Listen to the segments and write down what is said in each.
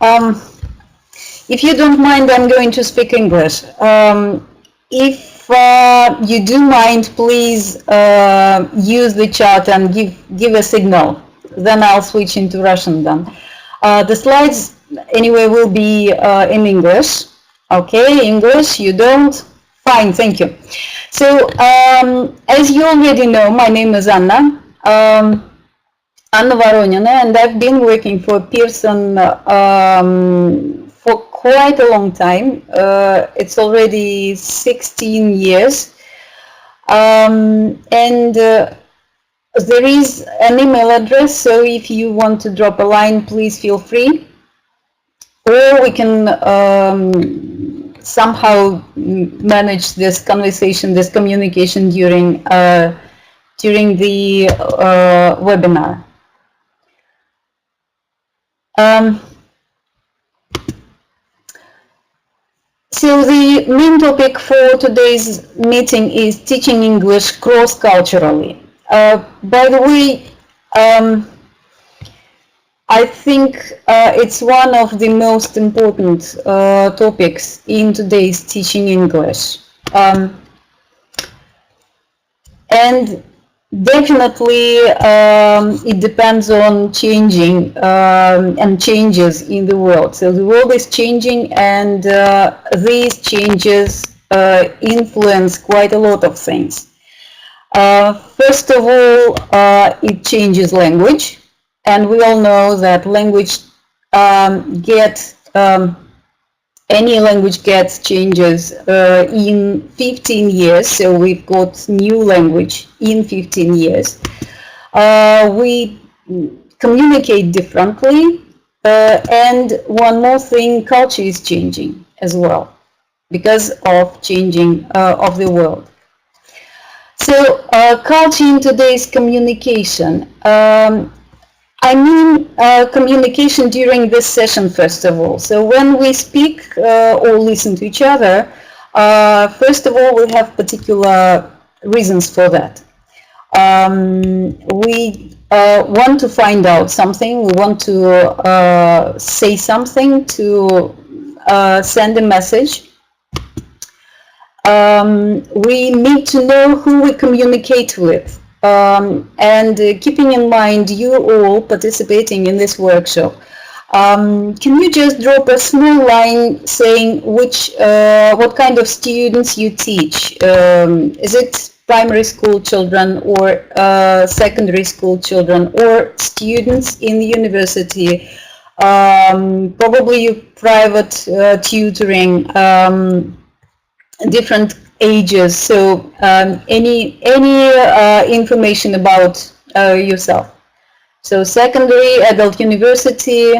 Um, if you don't mind, I'm going to speak English. If you do mind, please use the chat and give a signal. Then I'll switch into Russian then. The slides, anyway, will be in English. Okay, English, you don't? Fine, thank you. So, as you already know, my name is Anna. Anna Voronina, and I've been working for Pearson for quite a long time. It's already 16 years. And there is an email address, so if you want to drop a line, please feel free. Or we can somehow manage this conversation, this communication during the webinar. So the main topic for today's meeting is teaching English cross-culturally. By the way, I think it's one of the most important topics in today's teaching English. And definitely it depends on changing and changes in the world. So the world is changing, and these changes influence quite a lot of things. First of all, it changes language, and we all know that language any language gets changes in 15 years, so we've got new language in 15 years. We communicate differently, and one more thing, culture is changing as well because of changing of the world. So culture in today's communication. I mean communication during this session, first of all. So when we speak or listen to each other, first of all, we have particular reasons for that. We want to find out something, we want to say something, to send a message. We need to know who we communicate with. And keeping in mind you all participating in this workshop, can you just drop a small line saying what kind of students you teach? Is it primary school children or secondary school children or students in the university? Probably you private tutoring, different ages, so any information about yourself. So secondary, adult, university,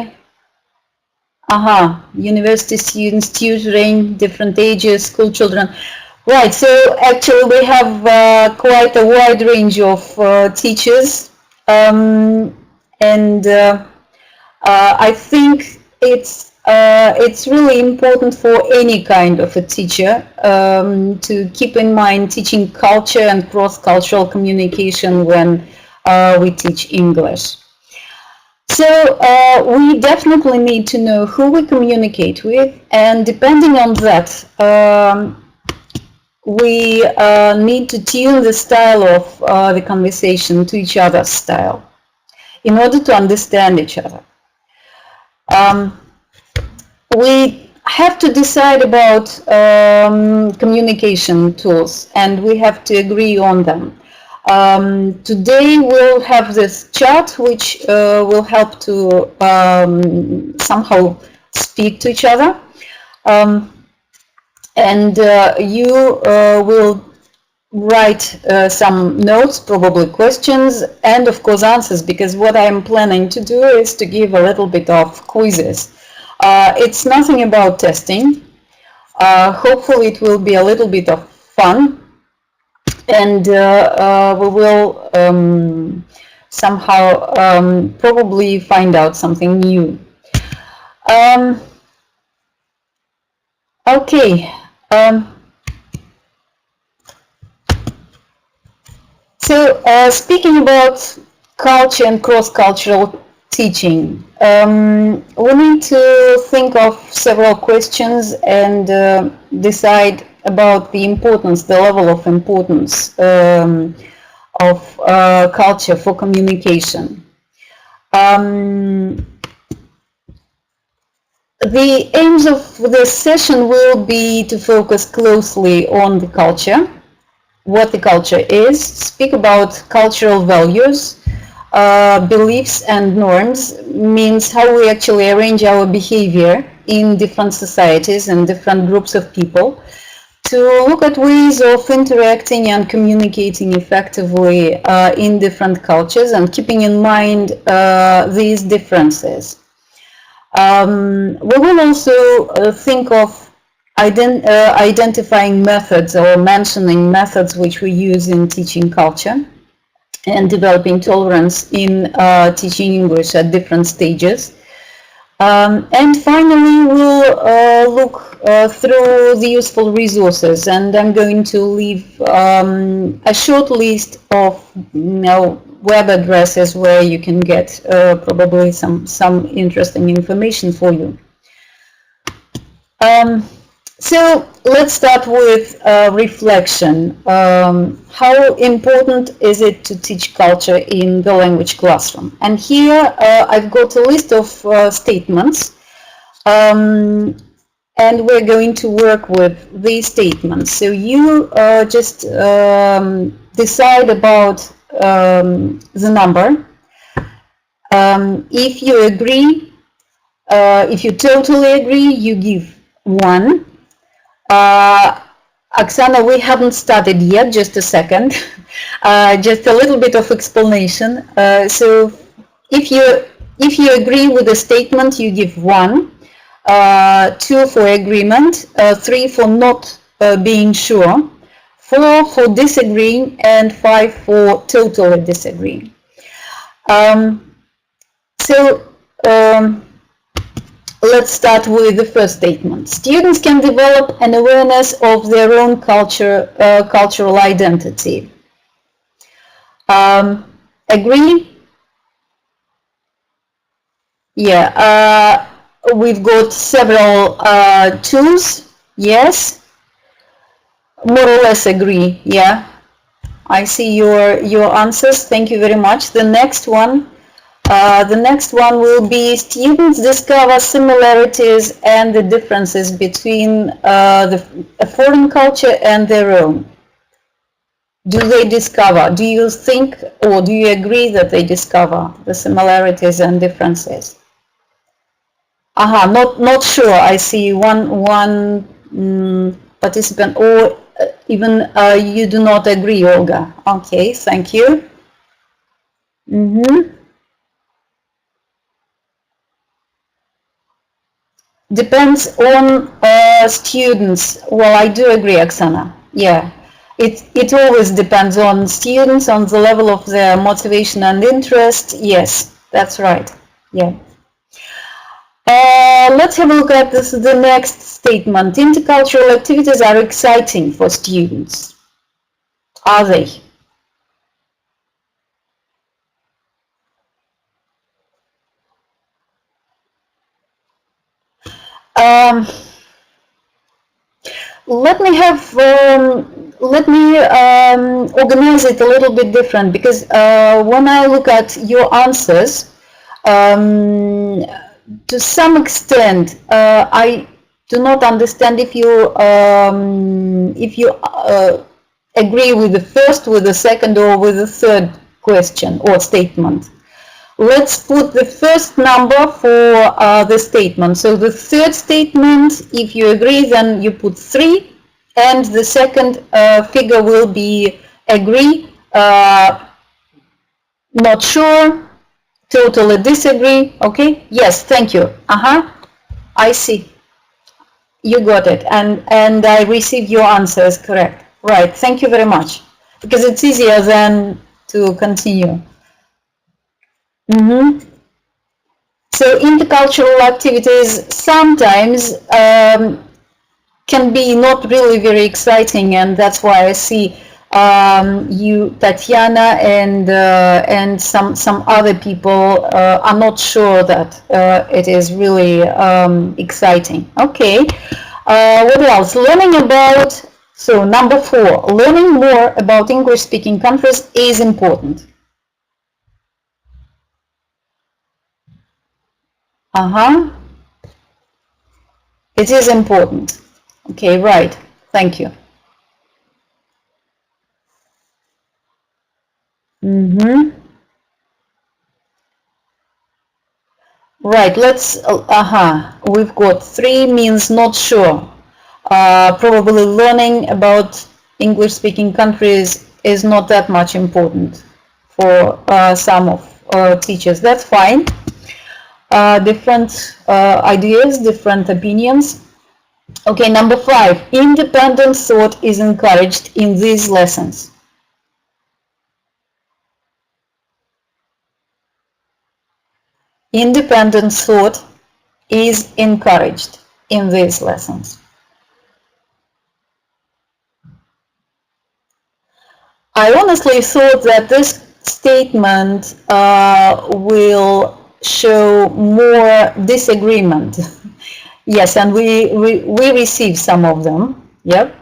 university students, tutoring, different ages, school children. Right, so actually we have quite a wide range of teachers, and I think it's really important for any kind of a teacher to keep in mind teaching culture and cross-cultural communication when we teach English. So we definitely need to know who we communicate with, and depending on that, we need to tune the style of the conversation to each other's style in order to understand each other. We have to decide about communication tools, and we have to agree on them. Today we'll have this chart which will help to somehow speak to each other, and you will write some notes, probably questions, and of course answers, because what I'm planning to do is to give a little bit of quizzes. It's nothing about testing. Hopefully it will be a little bit of fun, and we will somehow probably find out something new. Okay. So speaking about culture and cross-cultural teaching. We need to think of several questions and decide about the importance, the level of importance of culture for communication. The aims of this session will be to focus closely on the culture, what the culture is, speak about cultural values, beliefs and norms, means how we actually arrange our behavior in different societies and different groups of people, to look at ways of interacting and communicating effectively in different cultures and keeping in mind these differences. We will also think of identifying methods or mentioning methods which we use in teaching culture and developing tolerance in teaching English at different stages. And finally, we'll look through the useful resources, and I'm going to leave a short list of web addresses where you can get probably some interesting information for you. So let's start with reflection. How important is it to teach culture in the language classroom? And here I've got a list of statements, and we're going to work with these statements. So you just decide about the number. If you agree, if you totally agree, you give 1. Oksana, we haven't started yet, just a second. Just a little bit of explanation. So if you agree with the statement, you give 1, 2 for agreement, 3 for not being sure, 4 for disagreeing, and 5 for totally disagreeing. Let's start with the first statement. Students can develop an awareness of their own cultural identity. Agree? Yeah. We've got several tools. Yes. More or less agree. Yeah. I see your answers. Thank you very much. The next one. Will be students discover similarities and the differences between a foreign culture and their own. Do they discover? Do you think or do you agree that they discover the similarities and differences? Not sure. I see one participant, or even you do not agree, Olga. Okay, thank you. Depends on students. Well, I do agree, Oksana. Yeah, it always depends on students, on the level of their motivation and interest. Yes, that's right. Yeah. Let's have a look at the next statement. Intercultural activities are exciting for students. Are they? Let me organize it a little bit different, because when I look at your answers, to some extent, I do not understand if you agree with the first, with the second, or with the third question or statement. Let's put the first number for the statement. So the third statement, if you agree, then you put 3, and the second figure will be agree, not sure, totally disagree. Okay? Yes, thank you. I see. You got it, and I received your answers correct. Right, thank you very much, because it's easier than to continue. So intercultural activities sometimes can be not really very exciting, and that's why I see you, Tatiana, and some other people are not sure that it is really exciting. Okay. What else? Learning about, so number 4, learning more about English-speaking countries is important. It is important. Okay, right. Thank you. Right, let's, we've got 3 means not sure. Probably learning about English-speaking countries is not that much important for some of teachers. That's fine. Different ideas, different opinions. Okay, number 5, independent thought is encouraged in these lessons. Independent thought is encouraged in these lessons. I honestly thought that this statement will show more disagreement. Yes, and we receive some of them. Yep.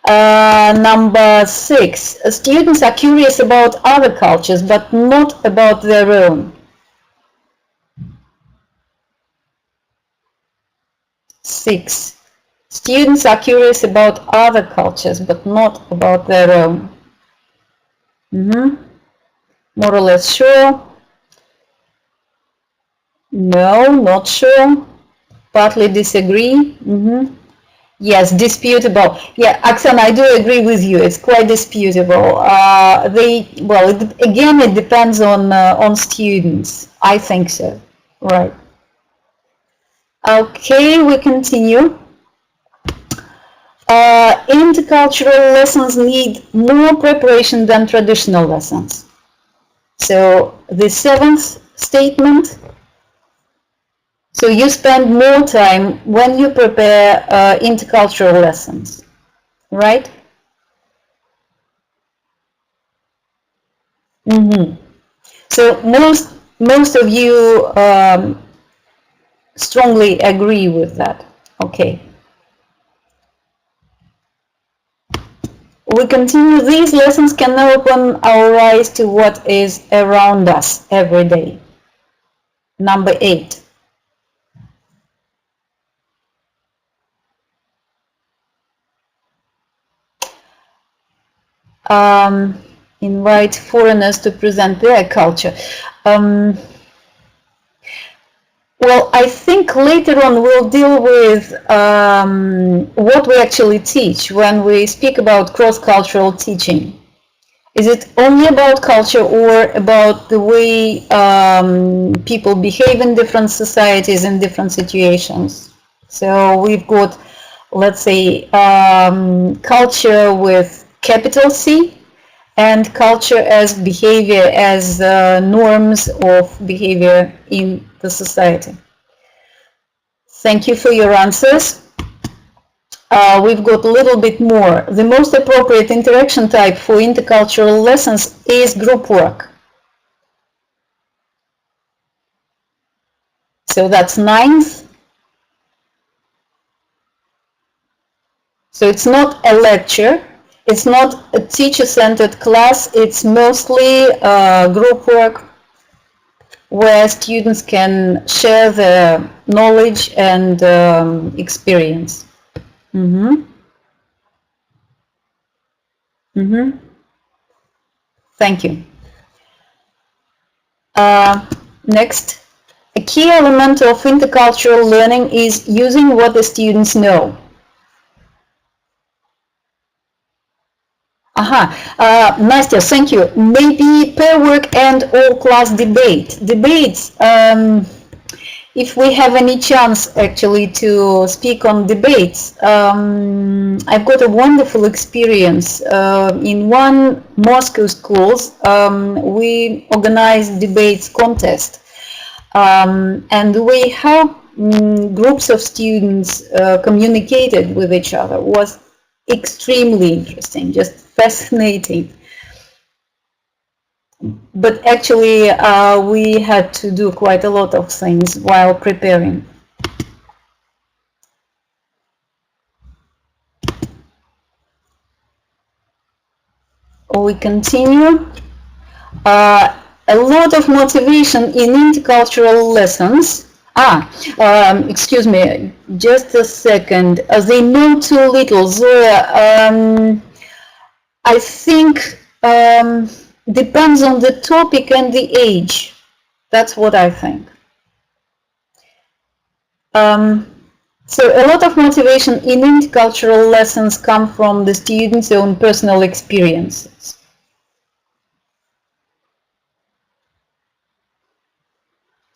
Number 6, students are curious about other cultures, but not about their own. 6. Students are curious about other cultures, but not about their own. More or less sure. No, not sure. Partly disagree. Yes, disputable. Yeah, Oksana, I do agree with you. It's quite disputable. Again, it depends on students. I think so. Right. Okay, we continue. Intercultural lessons need more preparation than traditional lessons. So the 7th statement. So you spend more time when you prepare intercultural lessons, right? So most of you strongly agree with that. Okay. We continue. These lessons can open our eyes to what is around us every day. Number 8. Invite foreigners to present their culture. Well, I think later on we'll deal with what we actually teach when we speak about cross-cultural teaching. Is it only about culture or about the way people behave in different societies in different situations? So we've got, let's say, culture with capital C, and culture as behavior, as norms of behavior in the society. Thank you for your answers. We've got a little bit more. The most appropriate interaction type for intercultural lessons is group work. So that's 9th. So it's not a lecture. It's not a teacher-centered class. It's mostly group work where students can share their knowledge and experience. Thank you. Next, a key element of intercultural learning is using what the students know. Nastya, thank you. Maybe pair work and all-class debate. Debates, if we have any chance actually to speak on debates, I've got a wonderful experience. In one Moscow schools, we organized debates contest. And the way how groups of students communicated with each other was extremely interesting, just fascinating. But actually, we had to do quite a lot of things while preparing. We continue. A lot of motivation in intercultural lessons. Excuse me, just a second. They know too little. Zoya, I think depends on the topic and the age. That's what I think. So a lot of motivation in intercultural lessons come from the students' own personal experiences.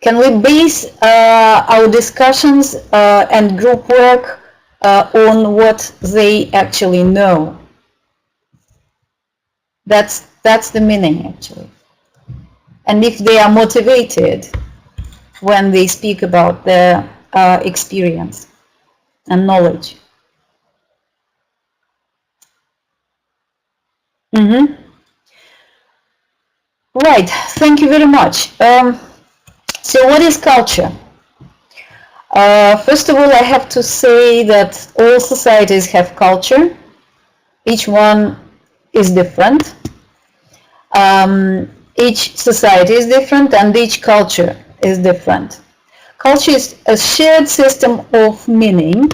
Can we base our discussions and group work on what they actually know? That's the meaning, actually. And if they are motivated when they speak about their experience and knowledge. Right, thank you very much. So what is culture? First of all, I have to say that all societies have culture. Each one is different. Each society is different and each culture is different. Culture is a shared system of meaning.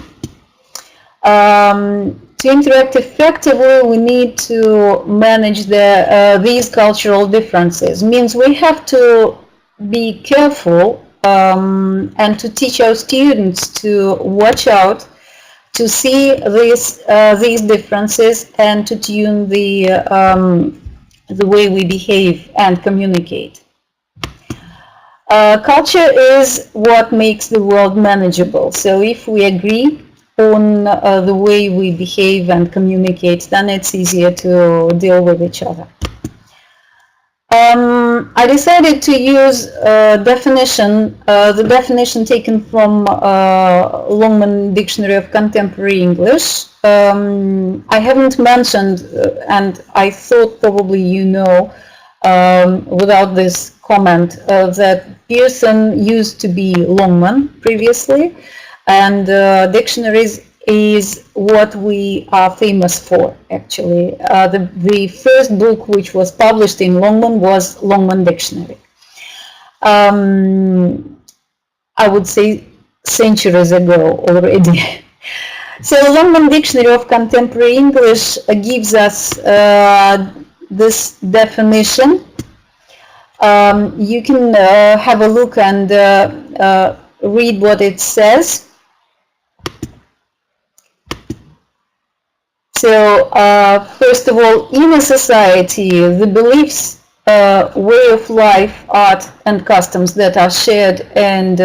To interact effectively, we need to manage these cultural differences. Means we have to be careful and to teach our students to watch out, to see these differences and to tune the way we behave and communicate. Culture is what makes the world manageable. So if we agree on the way we behave and communicate, then it's easier to deal with each other. I decided to use the definition taken from Longman Dictionary of Contemporary English. I haven't mentioned, and I thought probably you know, without this comment, that Pearson used to be Longman previously, and dictionaries is what we are famous for, actually. The first book which was published in Longman was Longman Dictionary. I would say centuries ago already. So Longman Dictionary of Contemporary English gives us this definition. You can have a look and read what it says. So, first of all, in a society, the beliefs, way of life, art, and customs that are shared and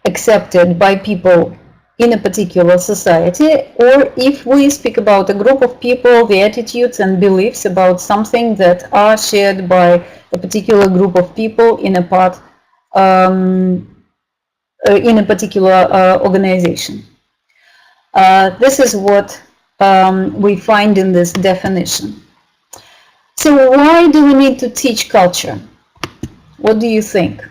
accepted by people in a particular society, or if we speak about a group of people, the attitudes and beliefs about something that are shared by a particular group of people in a particular organization. This is what we find in this definition. So why do we need to teach culture? What do you think?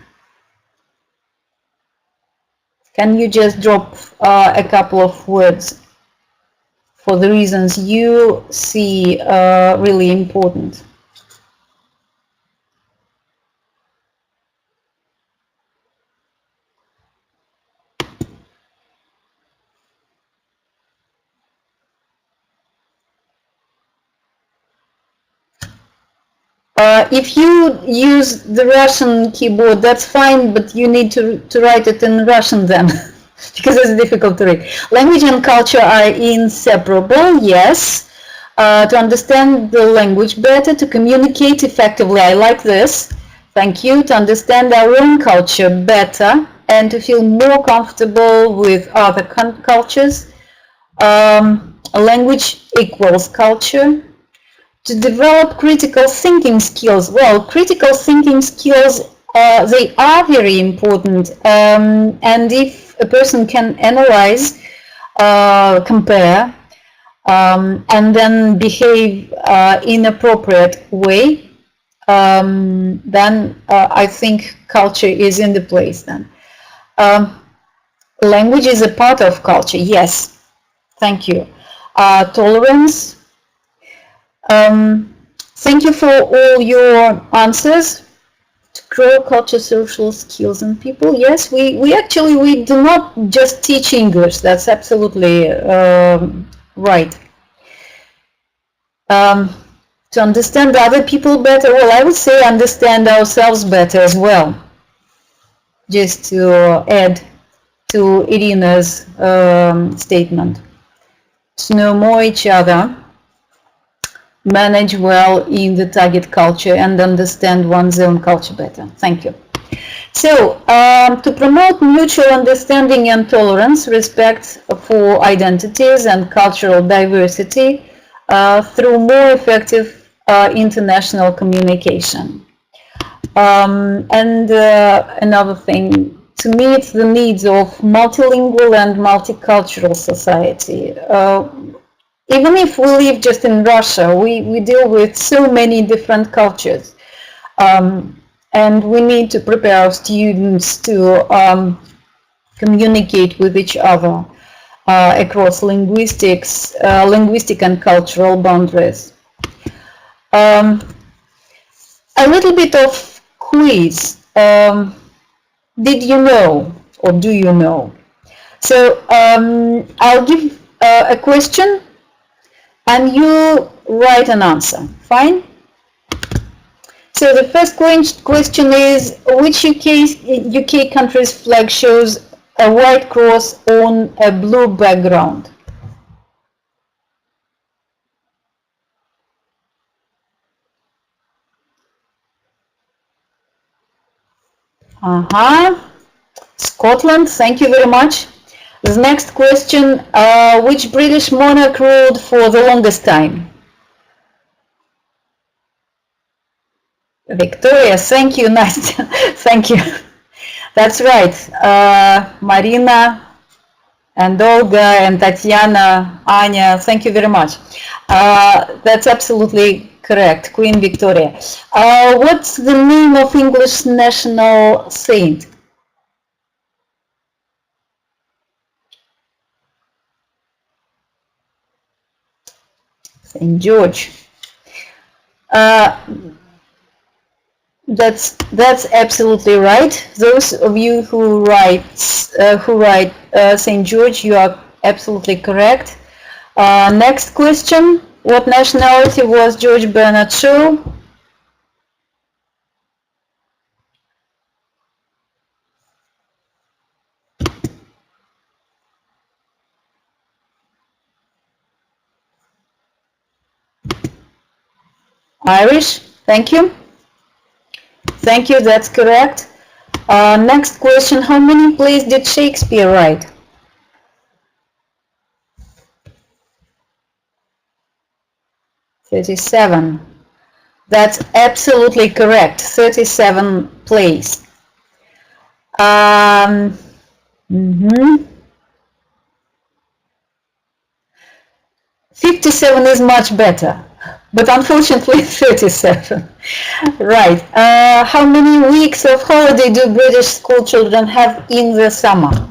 Can you just drop a couple of words for the reasons you see really important? If you use the Russian keyboard, that's fine, but you need to write it in Russian then, because it's difficult to read. Language and culture are inseparable, yes. To understand the language better, to communicate effectively, I like this, thank you. To understand our own culture better and to feel more comfortable with other cultures. Language equals culture. To develop critical thinking skills. Well, critical thinking skills, they are very important. And if a person can analyze, compare, and then behave in appropriate way, then I think culture is in the place then. Language is a part of culture, yes. Thank you. Tolerance. Thank you for all your answers. To grow culture, social skills in people. Yes, we actually, we do not just teach English. That's absolutely right. To understand other people better, well, I would say understand ourselves better as well. Just to add to Irina's statement. To know more each other, manage well in the target culture, and understand one's own culture better. Thank you. So, to promote mutual understanding and tolerance, respect for identities and cultural diversity through more effective international communication. And another thing, to meet the needs of multilingual and multicultural society. Even if we live just in Russia, we deal with so many different cultures. And we need to prepare our students to communicate with each other across linguistic and cultural boundaries. A little bit of quiz. Did you know, or do you know? So I'll give a question and you write an answer. Fine? So the first question is, which UK country's flag shows a white cross on a blue background? Scotland, thank you very much. The next question, which British monarch ruled for the longest time? Victoria, thank you, Nastya. Thank you. That's right. Marina and Olga and Tatiana, Anya, thank you very much. That's absolutely correct, Queen Victoria. What's the name of English national saint? Saint George. That's absolutely right. Those of you who write Saint George, you are absolutely correct. Next question: what nationality was George Bernard Shaw? Irish. Thank you. Thank you. That's correct. Next question: how many plays did Shakespeare write? 37. That's absolutely correct. 37 plays. 57 is much better, but unfortunately 37. Right. How many weeks of holiday do British school children have in the summer?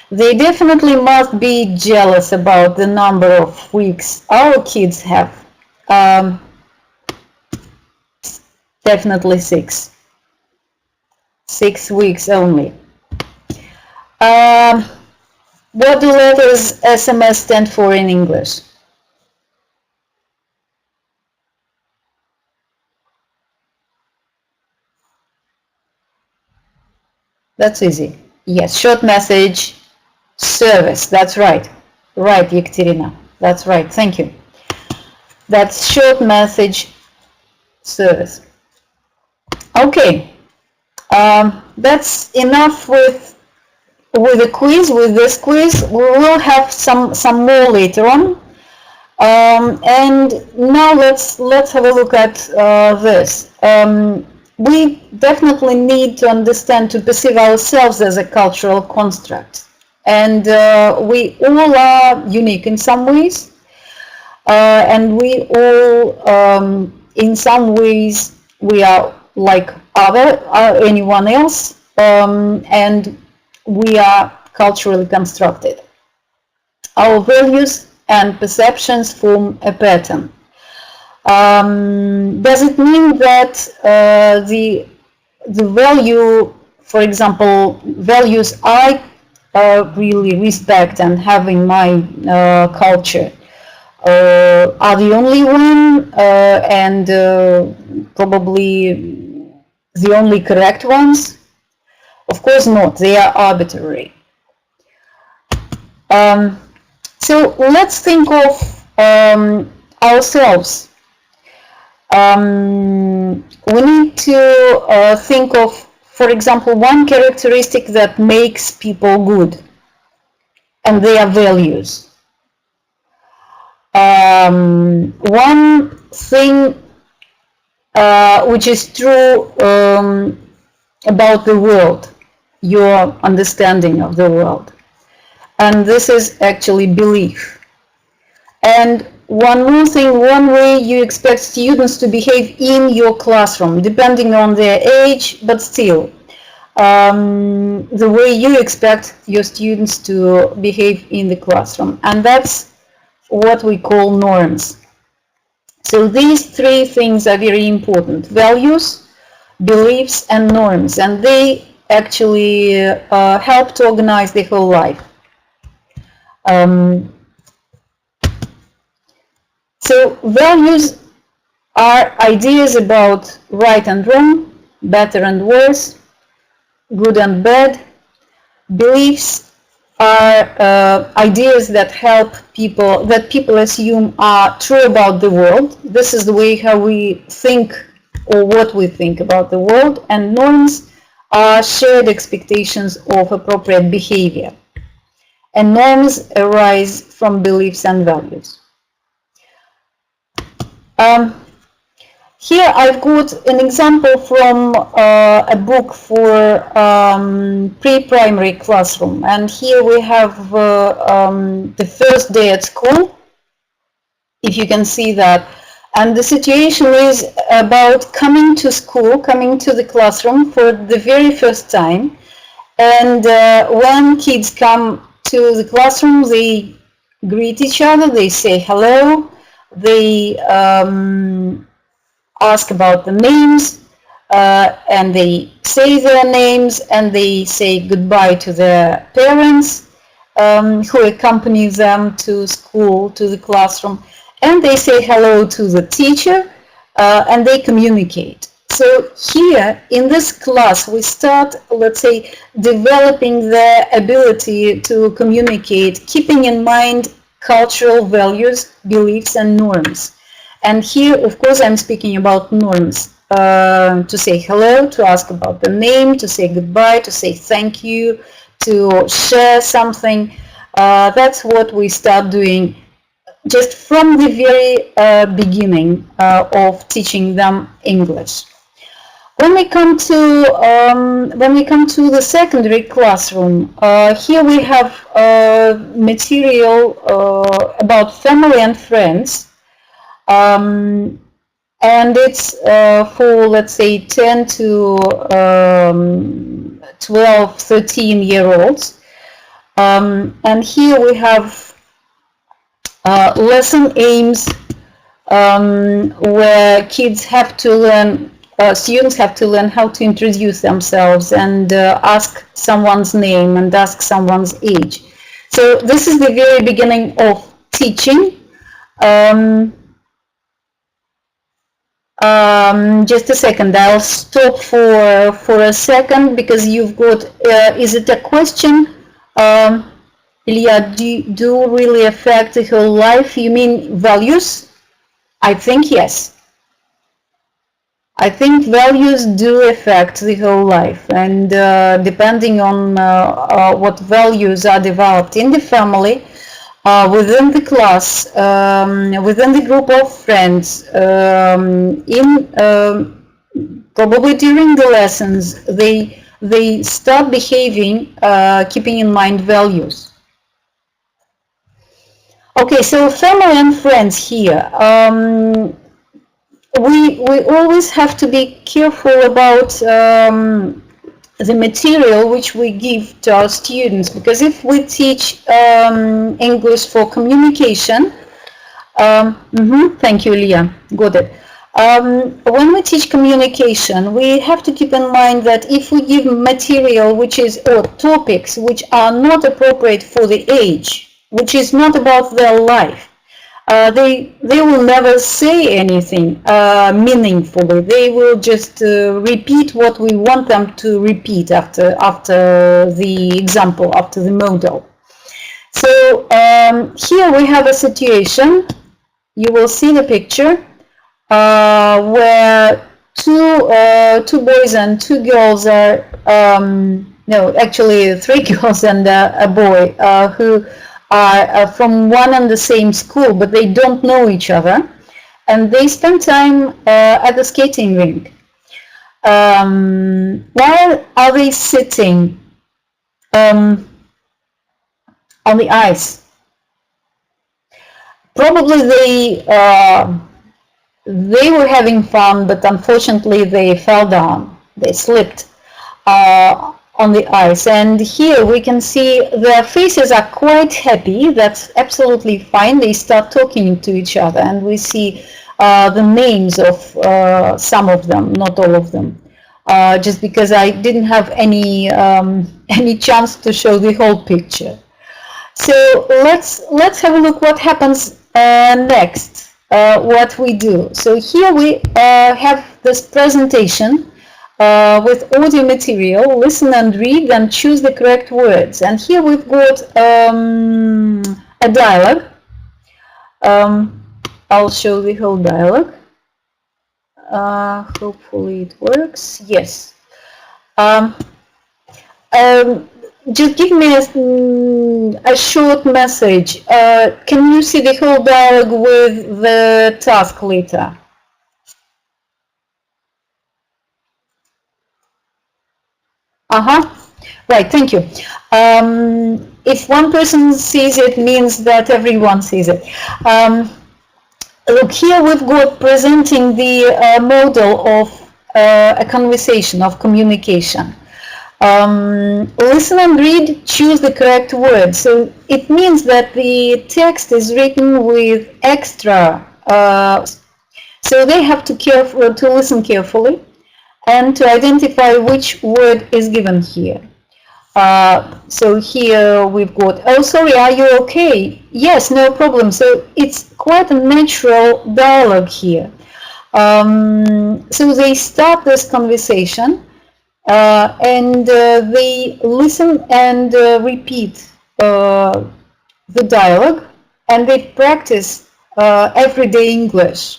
They definitely must be jealous about the number of weeks our kids have. Definitely 6. 6 weeks only. What do letters SMS stand for in English? That's easy. Yes, short message service. That's right. Right, Yekaterina. That's right. Thank you. That's short message service. Okay. That's enough with the quiz. With this quiz, we will have some more later on. And now let's have a look at this. We definitely need to understand, to perceive ourselves as a cultural construct, and we all are unique in some ways, and we all, in some ways, we are like anyone else, and we are culturally constructed. Our values and perceptions form a pattern. Does it mean that the value, for example, values I really respect and have in my culture are the only one and probably the only correct ones? Of course not. They are arbitrary. So let's think of ourselves. We need to think of, for example, one characteristic that makes people good, and their values. One thing which is true about the world, your understanding of the world. And this is actually belief. And one more thing, one way you expect students to behave in your classroom, depending on their age, but still, the way you expect your students to behave in the classroom. And that's what we call norms. So these three things are very important: values, beliefs, and norms. And they actually help to organize the whole life. So values are ideas about right and wrong, better and worse, good and bad. Beliefs are ideas that help people, that people assume are true about the world. This is the way how we think, or what we think about the world. And norms are shared expectations of appropriate behavior. And norms arise from beliefs and values. Here I've got an example from a book for pre-primary classroom, and here we have the first day at school, if you can see that. And the situation is about coming to school, coming to the classroom for the very first time. And when kids come to the classroom, they greet each other, they say hello, they ask about the names, and they say their names, and they say goodbye to their parents who accompany them to school, to the classroom, and they say hello to the teacher, and they communicate. So here in this class we start, let's say, developing the ability to communicate, keeping in mind cultural values, beliefs, and norms. And here, of course, I'm speaking about norms. To say hello, to ask about the name, to say goodbye, to say thank you, to share something. That's what we start doing just from the very beginning of teaching them English. When we come to the secondary classroom, here we have material about family and friends. And it's for, let's say, 10 to 12, 13-year-olds. And here we have lesson aims where kids have to learn, students have to learn how to introduce themselves and ask someone's name and ask someone's age. So this is the very beginning of teaching. Just a second, I'll stop for a second because you've got, is it a question? Ilya, do really affect the whole life? You mean values? I think yes. I think values do affect the whole life, and depending on what values are developed in the family, within the class, within the group of friends, probably during the lessons, they start behaving, keeping in mind values. Okay, so family and friends here. We always have to be careful about the material which we give to our students, because if we teach English for communication, thank you, Leah, got it. When we teach communication, we have to keep in mind that if we give material which is, or topics which are not appropriate for the age, which is not about their life, they will never say anything meaningfully. They will just repeat what we want them to repeat after the example, after the model. So here we have a situation. You will see the picture where two boys and two girls are, no, actually 3 girls and a boy who are from one and the same school, but they don't know each other, and they spend time at the skating rink. While are they sitting on the ice? Probably they were having fun, but unfortunately they fell down. They slipped on the ice, and here we can see their faces are quite happy. That's absolutely fine. They start talking to each other, and we see the names of some of them, not all of them, just because I didn't have any chance to show the whole picture. So let's have a look what happens next, what we do. So here we have this presentation with audio material. Listen and read and choose the correct words. And here we've got a dialogue. I'll show the whole dialogue. Hopefully it works. Yes. Just give me a short message. Can you see the whole dialogue with the task later? Right, thank you. If one person sees it, means that everyone sees it. Look, here we've got presenting the model of a conversation, of communication. Listen and read, choose the correct word. So it means that the text is written with extra, so they have to listen carefully and to identify which word is given here. So here we've got, oh sorry, are you okay? Yes, no problem. So it's quite a natural dialogue here. So they start this conversation and they listen and repeat the dialogue, and they practice everyday English,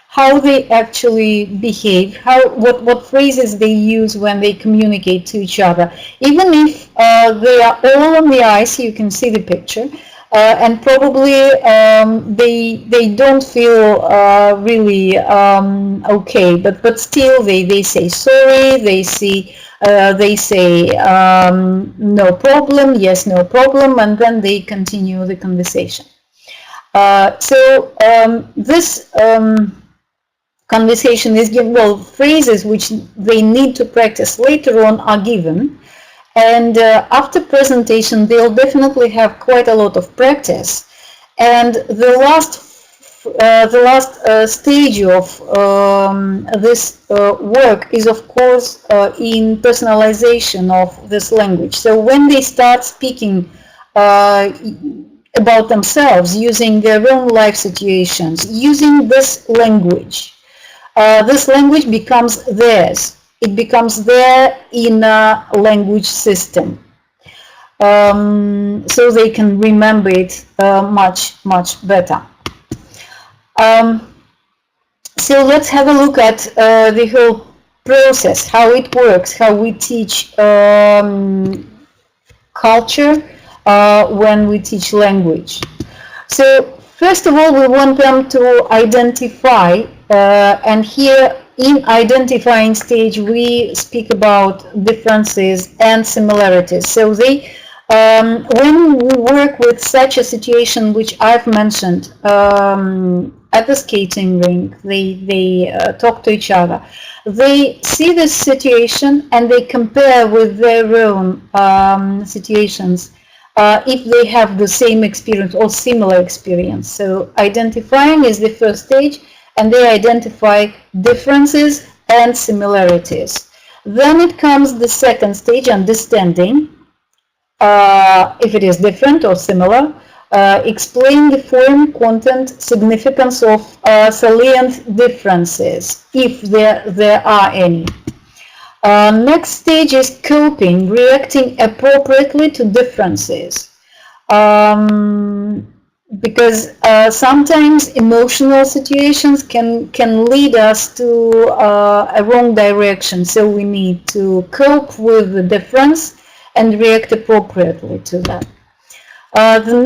how they actually behave, what phrases they use when they communicate to each other. Even if they are all on the ice, you can see the picture, and probably they don't feel really okay, but still they say sorry, they say no problem, yes, no problem, and then they continue the conversation. So this conversation is given, well, phrases which they need to practice later on are given, and after presentation they'll definitely have quite a lot of practice. And the last stage of this work is, of course, in personalization of this language. So when they start speaking about themselves, using their own life situations, using this language becomes theirs. It becomes their inner language system. So they can remember it much better. So let's have a look at the whole process, how it works, how we teach culture when we teach language. So first of all, we want them to identify, and here in identifying stage, we speak about differences and similarities. So they, when we work with such a situation which I've mentioned, at the skating rink, they talk to each other. They see this situation and they compare with their own situations. If they have the same experience or similar experience. So identifying is the first stage, and they identify differences and similarities. Then it comes the second stage, understanding, if it is different or similar. Explain the form, content, significance of salient differences, if there are any. Next stage is coping, reacting appropriately to differences. Because sometimes emotional situations can lead us to a wrong direction. So we need to cope with the difference and react appropriately to that. The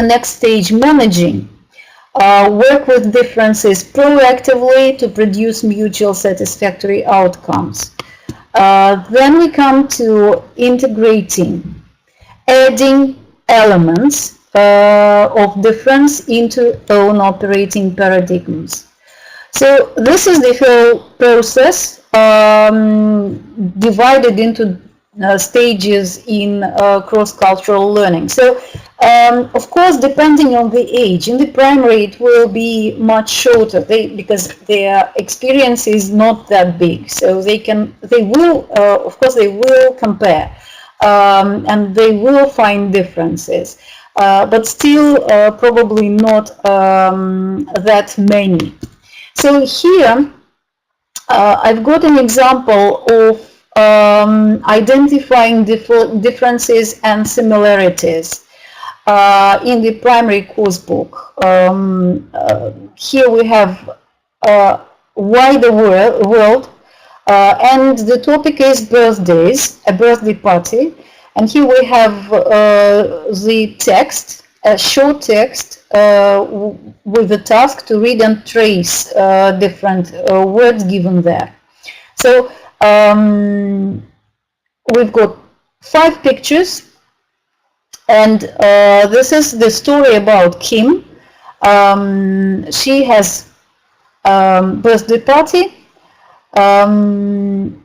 next stage, managing. Work with differences proactively to produce mutual satisfactory outcomes. Then we come to integrating, adding elements of difference into own operating paradigms. So this is the whole process, divided into stages in cross-cultural learning. So, of course, depending on the age, in the primary it will be much shorter because their experience is not that big. So they will, of course, they will compare, and they will find differences, but still probably not that many. So here I've got an example of identifying differences and similarities in the primary course book. Here we have Why the World, and the topic is birthdays, a birthday party. And here we have the text, a short text with the task to read and trace different words given there. So we've got 5 pictures, and this is the story about Kim. She has birthday party, and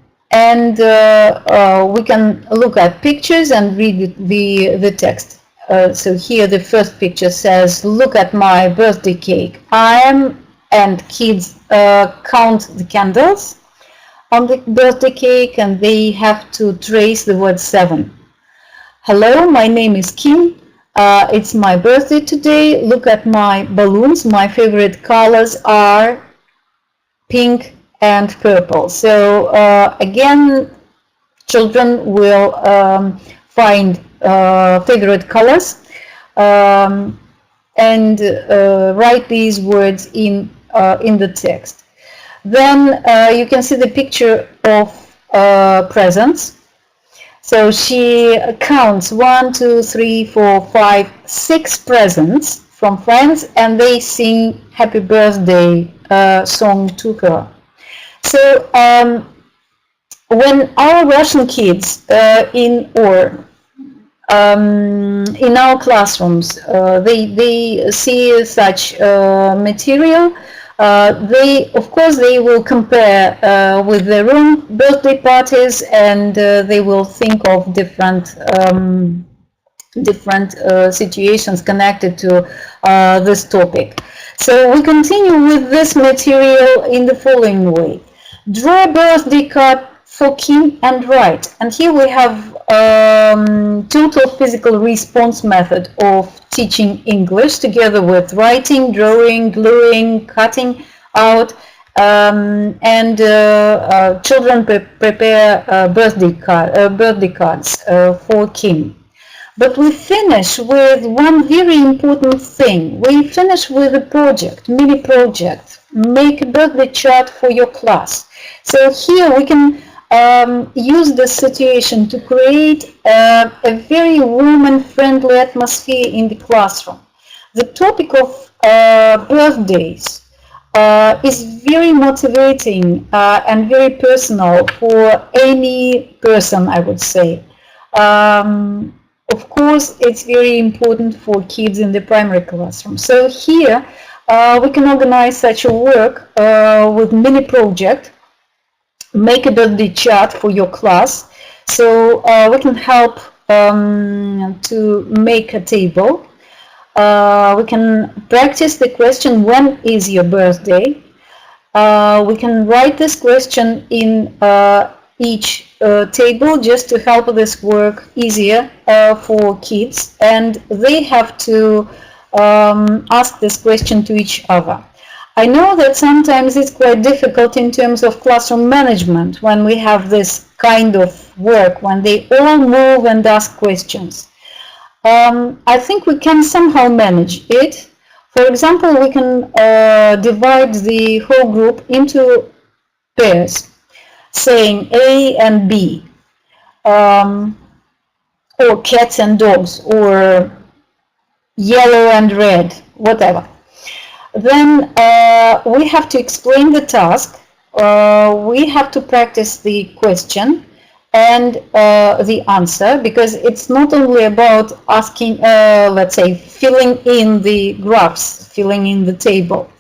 we can look at pictures and read the text. So here the first picture says, "Look at my birthday cake. And kids count the candles on the birthday cake, and they have to trace the word 7. Hello, my name is Kim. It's my birthday today. Look at my balloons. My favorite colors are pink and purple." So again, children will find favorite colors and write these words in the text. Then you can see the picture of presents. So she counts 1, 2, 3, 4, 5, 6 presents from friends, and they sing happy birthday song to her. So when our Russian kids in our classrooms they see such material, of course they will compare with their own birthday parties, and they will think of different situations connected to this topic. So we continue with this material in the following way. Draw a birthday card for Kim and write. And here we have total physical response method of teaching English, together with writing, drawing, gluing, cutting out, and children prepare birthday cards for Kim. But we finish with one very important thing. We finish with a project, mini project. Make a birthday chart for your class. So here we can use the situation to create a very warm and friendly atmosphere in the classroom. The topic of birthdays is very motivating and very personal for any person, I would say. Of course, it's very important for kids in the primary classroom. So here we can organize such a work with mini project, make a birthday chart for your class. So we can help to make a table. We can practice the question, when is your birthday? We can write this question in each table just to help this work easier for kids, and they have to ask this question to each other. I know that sometimes it's quite difficult in terms of classroom management when we have this kind of work, when they all move and ask questions. I think we can somehow manage it. For example, we can divide the whole group into pairs, saying A and B, or cats and dogs, or yellow and red, whatever. Then we have to explain the task, we have to practice the question and the answer, because it's not only about asking, let's say, filling in the graphs, filling in the table.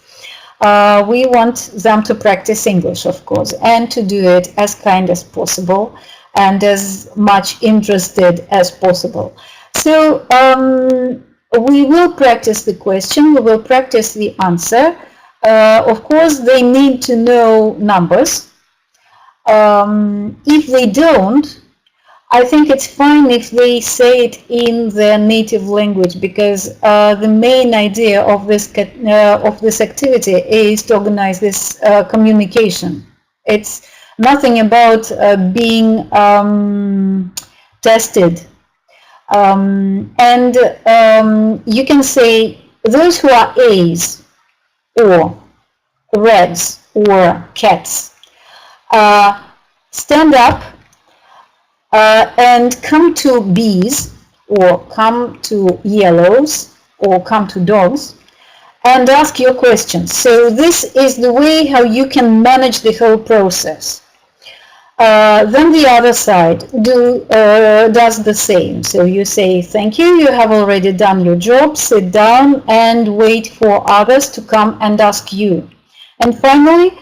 We want them to practice English, of course, and to do it as kind as possible and as much interested as possible. So we will practice the question, we will practice the answer. Of course, they need to know numbers. If they don't, I think it's fine if they say it in their native language, because the main idea of this activity is to organize this communication. It's nothing about being tested. You can say those who are A's or reds or cats, stand up and come to B's or come to yellows or come to dogs and ask your questions. So this is the way how you can manage the whole process. Then the other side does the same. So you say, thank you, you have already done your job, sit down and wait for others to come and ask you. And finally,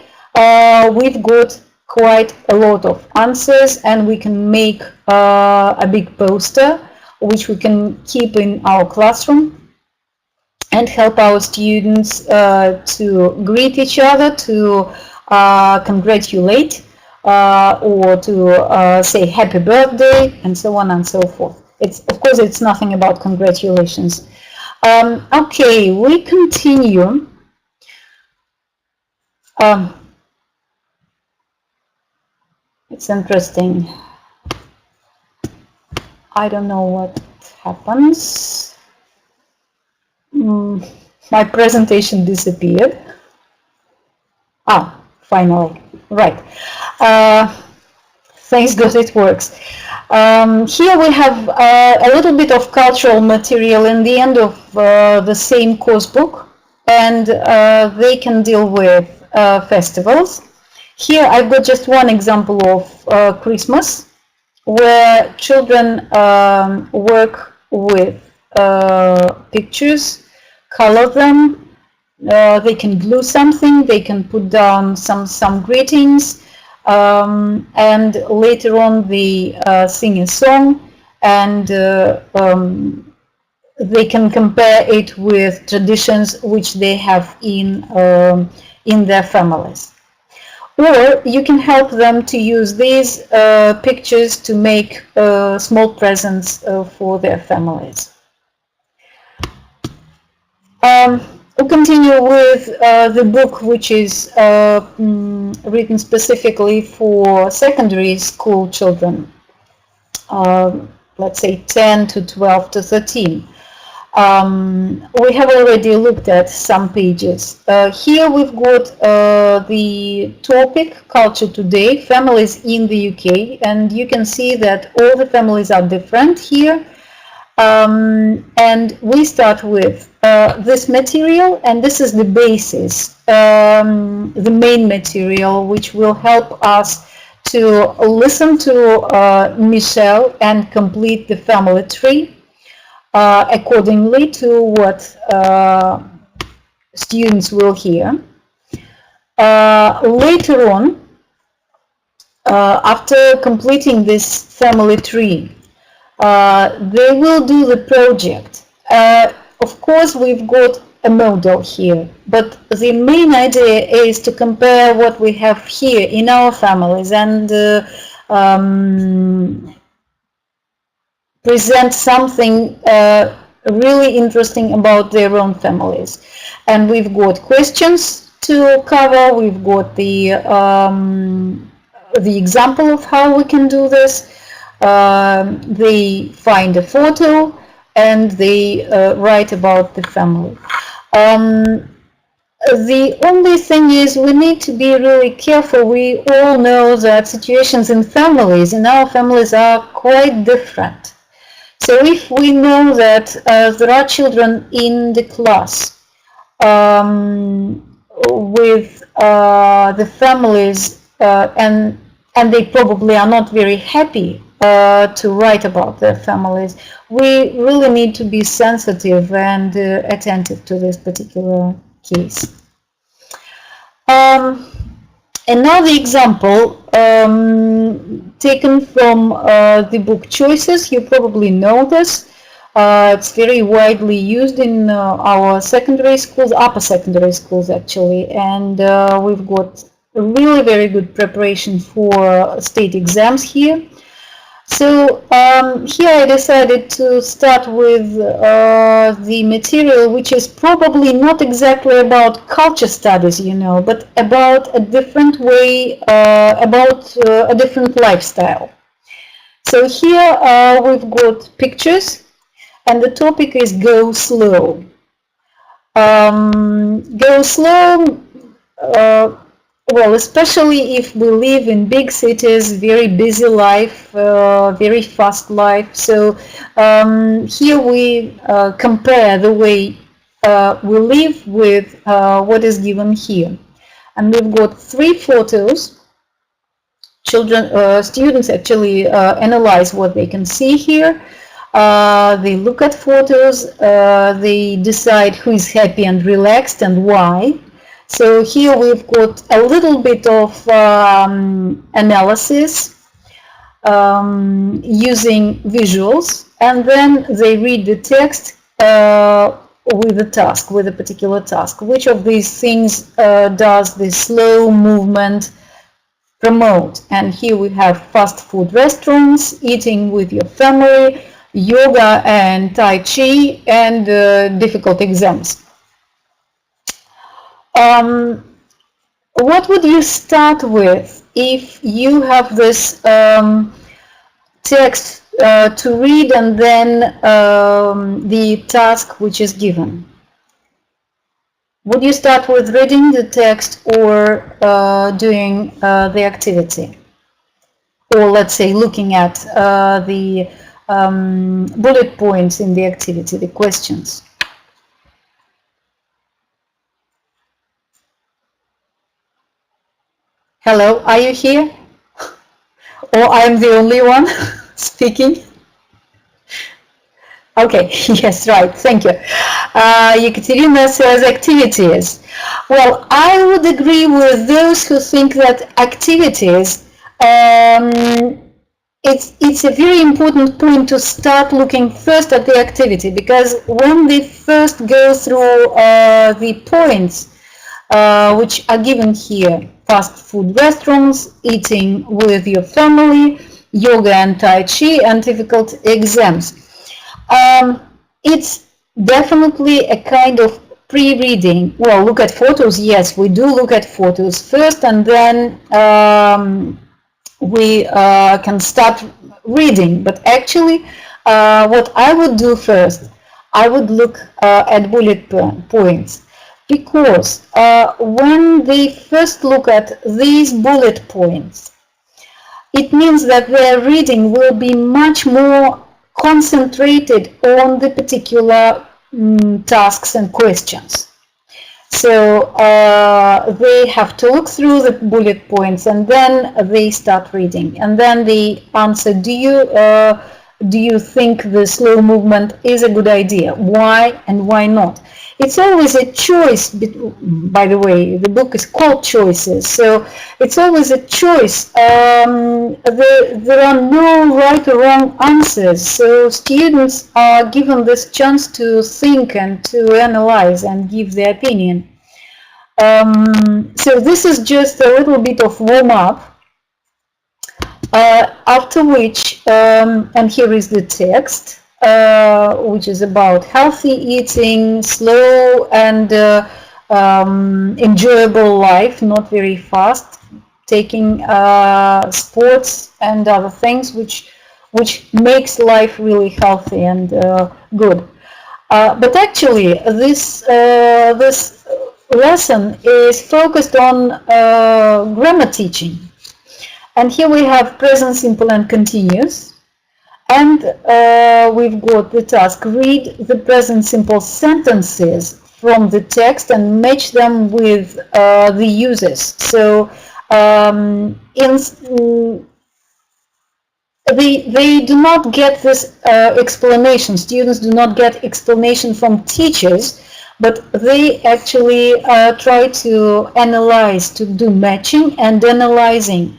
we've got quite a lot of answers, and we can make a big poster which we can keep in our classroom and help our students to greet each other, to congratulate, or to say happy birthday, and so on and so forth. Of course, it's nothing about congratulations. Okay, we continue. It's interesting. I don't know what happens. My presentation disappeared. Finally, right. Thanks God it works. Here we have a little bit of cultural material in the end of the same course book, and they can deal with festivals. Here I've got just one example of Christmas, where children work with pictures, color them. They can glue something, they can put down some greetings, and later on they sing a song, and they can compare it with traditions which they have in their families. Or you can help them to use these pictures to make small presents for their families. We'll continue with the book, which is written specifically for secondary school children, let's say 10 to 12 to 13. We have already looked at some pages. Here we've got the topic, Culture Today, families in the UK, and you can see that all the families are different here. And we start with this material, and this is the basis, the main material, which will help us to listen to Michelle and complete the family tree accordingly to what students will hear. Later on, after completing this family tree, they will do the project. Of course, we've got a model here, but the main idea is to compare what we have here in our families and present something really interesting about their own families. And we've got questions to cover, we've got the example of how we can do this. They find a photo and they write about the family. The only thing is we need to be really careful. We all know that situations in families, in our families, are quite different. So if we know that there are children in the class with the families and they probably are not very happy to write about their families, we really need to be sensitive and attentive to this particular case. Another example taken from the book Choices. You probably know this. It's very widely used in our secondary schools, upper secondary schools actually, and we've got a really very good preparation for state exams here. So here I decided to start with the material which is probably not exactly about culture studies, you know, but about a different way, about a different lifestyle. So here we've got pictures and the topic is go slow. Go slow, well, especially if we live in big cities, very busy life, very fast life. So here we compare the way we live with what is given here. And we've got 3 photos. Students actually analyze what they can see here. They look at photos, they decide who is happy and relaxed and why. So here we've got a little bit of analysis using visuals, and then they read the text with a task, with a particular task. Which of these things does the slow movement promote? And here we have fast food restaurants, eating with your family, yoga and Tai Chi, and difficult exams. What would you start with if you have this text to read and then the task which is given? Would you start with reading the text or doing the activity? Or let's say looking at the bullet points in the activity, the questions? Hello, are you here? Or I'm the only one speaking? Okay, yes, right, thank you. Ekaterina says activities. Well, I would agree with those who think that activities, it's a very important point to start looking first at the activity, because when they first go through the points which are given here, fast food restaurants, eating with your family, yoga and Tai Chi, and difficult exams. It's definitely a kind of pre-reading. Well, look at photos. Yes, we do look at photos first, and then we can start reading. But actually, what I would do first, I would look at bullet points, because when they first look at these bullet points, it means that their reading will be much more concentrated on the particular tasks and questions. So they have to look through the bullet points, and then they start reading, and then they answer, do you think the slow movement is a good idea? Why and why not? It's always a choice. By the way, the book is called Choices, so it's always a choice. There are no right or wrong answers, so students are given this chance to think and to analyze and give their opinion. So this is just a little bit of warm-up. After which, and here is the text, which is about healthy eating, slow and enjoyable life, not very fast, taking sports and other things which makes life really healthy and good. But actually, this lesson is focused on grammar teaching. And here we have present simple and continuous. And we've got the task, read the present simple sentences from the text and match them with the uses. So they do not get this explanation. Students do not get explanation from teachers, but they actually try to analyze, to do matching and analyzing,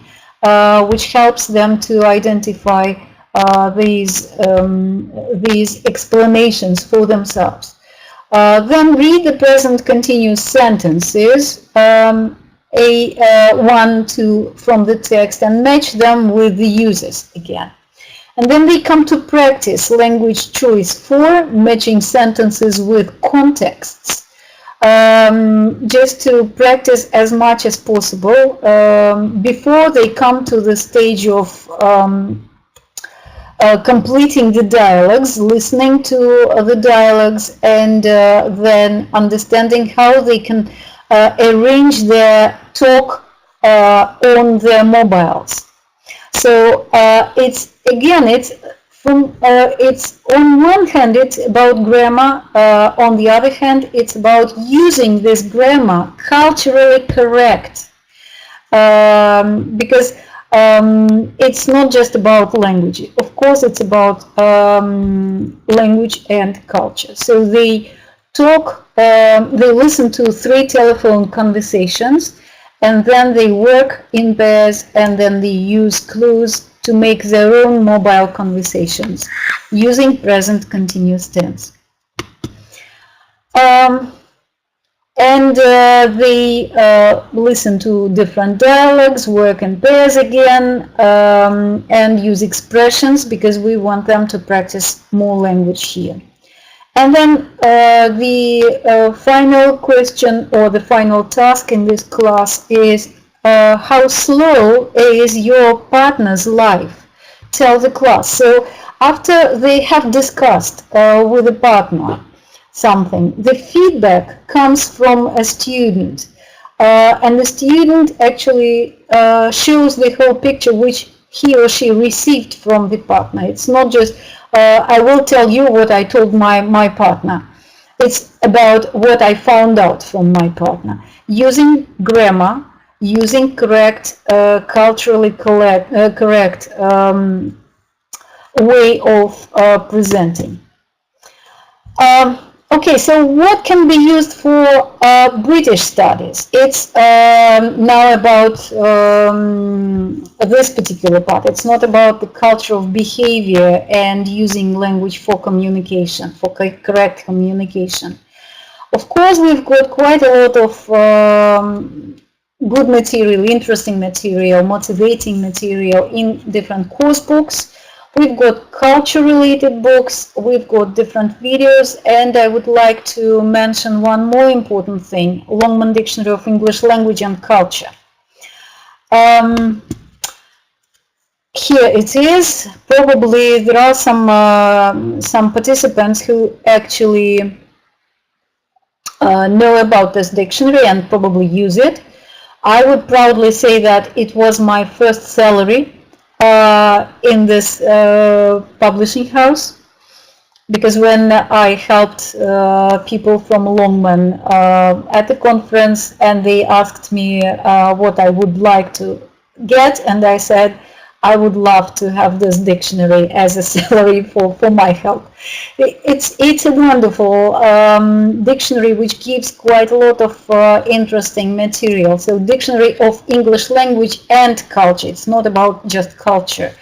which helps them to identify these explanations for themselves. Then read the present continuous sentences, one, two from the text, and match them with the uses again. And then they come to practice language choice 4, matching sentences with contexts. Just to practice as much as possible before they come to the stage of completing the dialogues, listening to the dialogues, and then understanding how they can arrange their talk on their mobiles. So it's on one hand it's about grammar, on the other hand it's about using this grammar culturally correct, because it's not just about language. Of course, it's about language and culture. So they talk, they listen to 3 telephone conversations, and then they work in pairs, and then they use clues to make their own mobile conversations using present continuous tense. And they listen to different dialogues, work in pairs again, and use expressions, because we want them to practice more language here. And then the final question or the final task in this class is, how slow is your partner's life? Tell the class. So after they have discussed with the partner something, the feedback comes from a student, and the student actually shows the whole picture which he or she received from the partner. It's not just I will tell you what I told my partner. It's about what I found out from my partner, using grammar, using correct, culturally correct way of presenting. Okay, so what can be used for British studies? It's now about this particular part. It's not about the culture of behavior and using language for communication, for correct communication. Of course, we've got quite a lot of good material, interesting material, motivating material in different course books. We've got culture-related books, we've got different videos, and I would like to mention one more important thing, Longman Dictionary of English Language and Culture. Here it is. Probably there are some participants who actually know about this dictionary and probably use it. I would proudly say that it was my first salary in this publishing house, because when I helped people from Longman at the conference and they asked me what I would like to get, and I said I would love to have this dictionary as a salary for my help. It's a wonderful dictionary which gives quite a lot of interesting material. So dictionary of English language and culture. It's not about just culture.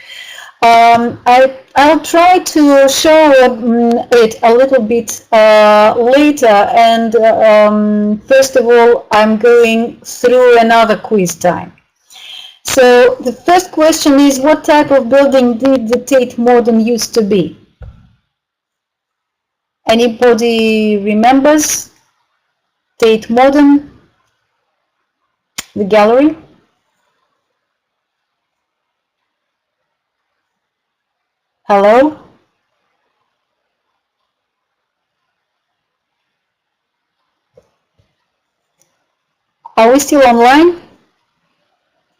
I'll try to show it a little bit later, and first of all I'm going through another quiz time. So the first question is, what type of building did the Tate Modern used to be? Anybody remembers Tate Modern, the gallery? Hello? Are we still online?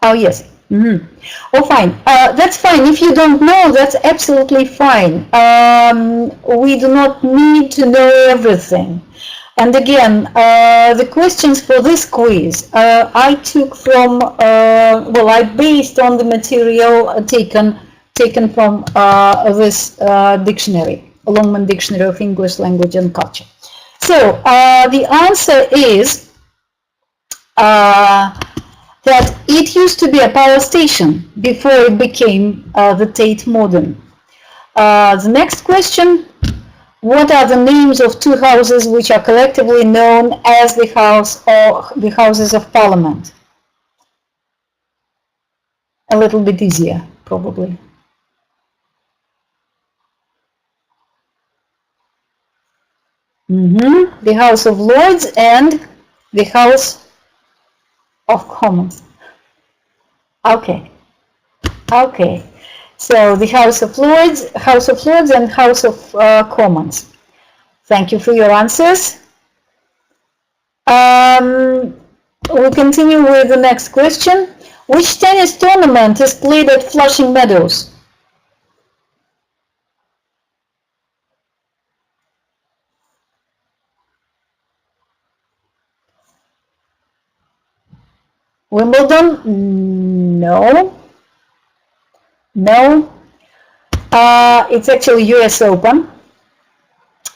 Oh, yes. Oh, fine. That's fine. If you don't know, that's absolutely fine. We do not need to know everything. And again, the questions for this quiz I took from, well, I based on the material taken from this dictionary, Longman Dictionary of English Language and Culture. So the answer is that it used to be a power station before it became the Tate Modern. The next question, what are the names of two houses which are collectively known as the House or the Houses of Parliament? A little bit easier, probably. The House of Lords and the House of Commons. Okay. Okay. So the House of Lords and House of Commons. Thank you for your answers. We'll continue with the next question. Which tennis tournament is played at Flushing Meadows? Wimbledon? No. No. It's actually US Open.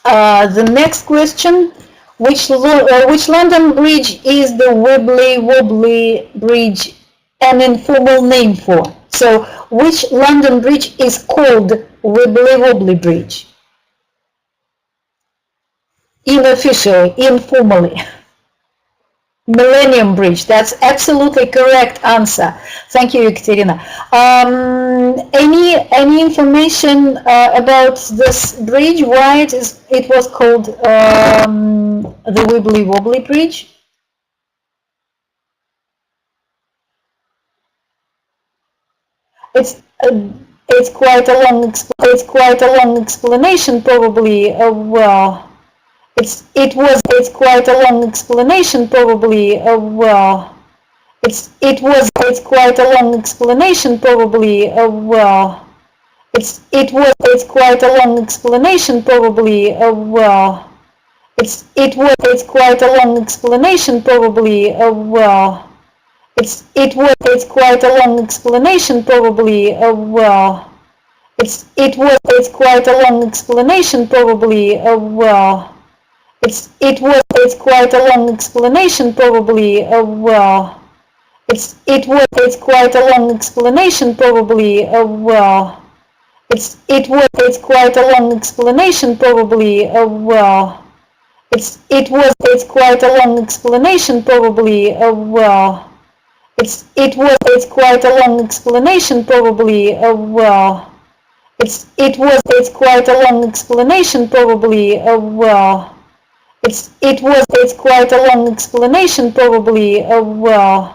The next question, which London Bridge is the Wibbly Wobbly Bridge an informal name for? So which London Bridge is called Wibbly Wobbly Bridge? Unofficially, informally. Millennium Bridge, that's absolutely correct answer. Thank you, Ekaterina. Any information about this bridge, why it was called the Wibbly Wobbly Bridge? It's quite a long explanation, probably. Well, it's quite a long explanation, probably. Well, it's quite a long explanation, probably. Well, it's quite a long explanation, probably. Well, it's quite a long explanation, probably. Well, it's quite a long explanation, probably. Well, it's quite a long explanation, probably. Well, it's quite a long explanation, probably. Well, it's quite a long explanation, probably. Well, it's quite a long explanation, probably. Well, it's quite a long explanation, probably. Well, it's quite a long explanation, probably. Well, it's quite a long explanation, probably. Well, it's quite a long explanation, probably. Well,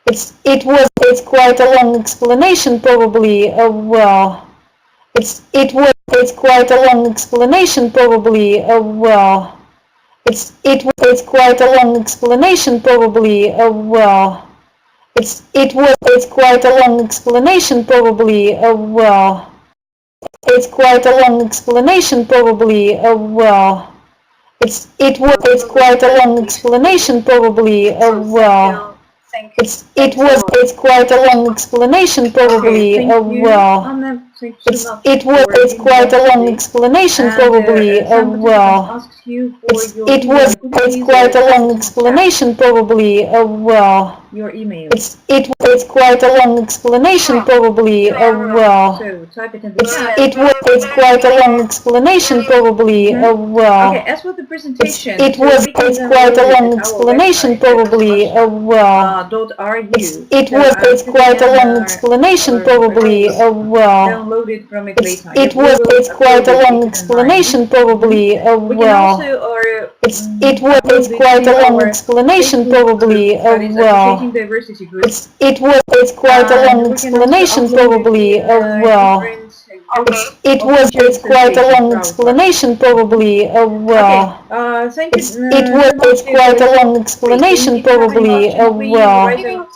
It's quite a long explanation probably. Well, it's quite a long explanation probably. Well, it's quite a long explanation probably. Well, it's quite a long explanation probably. Well, it's quite a long explanation probably. Well, it's quite a long explanation probably. Well, it's quite a long explanation probably. Well, it's quite a long explanation probably. Well, it's quite a long explanation probably. Well, your email. it's quite a long explanation probably. Well, So type it in the chat. it's quite a long explanation probably. Well, Okay, as for the presentation, it's quite a long explanation probably. Well, it's quite a long explanation probably. Well, download it from it later. it's quite a long explanation probably. Well, it's quite a long explanation probably. Well, it's quite a long explanation probably. Well, it's quite a long explanation probably. Well, it's quite a long explanation probably. Well,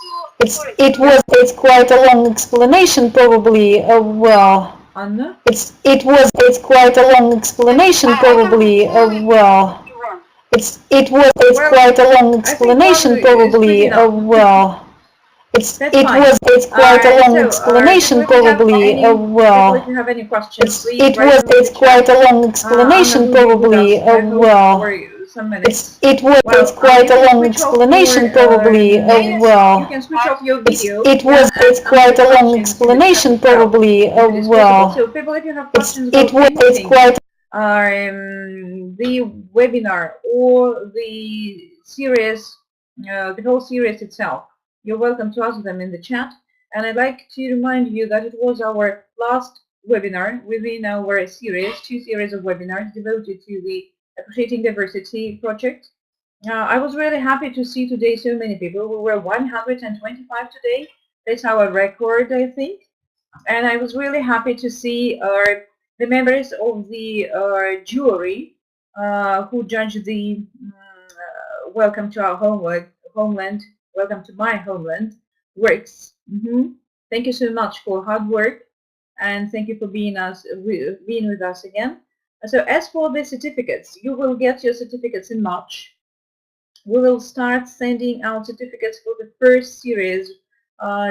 it's quite a long explanation probably. Well, Anna? it's quite a long explanation probably. Well, it's quite a long explanation probably. Well, it's quite a long explanation probably. Well, If you have any questions, please it's quite a long explanation probably. Well, some minutes. it's quite a long explanation probably. Well, you can switch off your video. it's quite a long explanation probably. Well, so people, if you have questions it's anything, quite the webinar or the series, the whole series itself, you're welcome to ask them in the chat. And I'd like to remind you that it was our last webinar within our series, 2 series of webinars devoted to the Appreciating Diversity project. I was really happy to see today so many people. We were 125 today. That's our record, I think. And I was really happy to see the members of the jury who judged the Welcome to Our Homeland, Welcome to My Homeland works. Thank you so much for hard work, and thank you for being with us again. So as for the certificates, you will get your certificates in March. We will start sending out certificates for the first series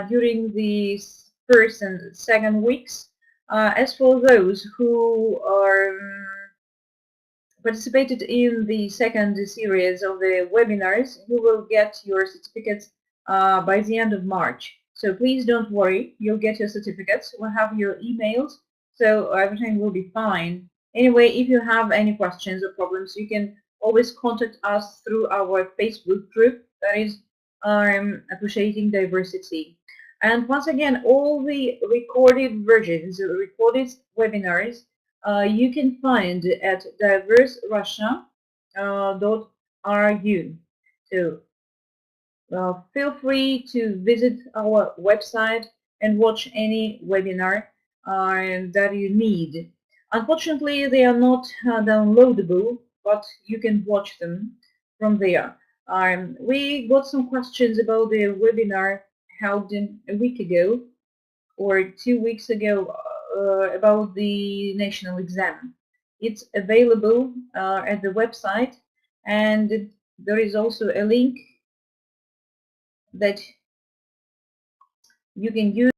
during the first and second weeks. As for those who are participated in the second series of the webinars, you will get your certificates by the end of March. So please don't worry, you'll get your certificates. We'll have your emails, so everything will be fine. Anyway, if you have any questions or problems, you can always contact us through our Facebook group, that is Appreciating Diversity. And once again, all the recorded versions, the recorded webinars, you can find at diverserussia.ru. So feel free to visit our website and watch any webinar that you need. Unfortunately, they are not downloadable, but you can watch them from there. We got some questions about the webinar held a week ago or 2 weeks ago about the national exam. It's available at the website, and there is also a link that you can use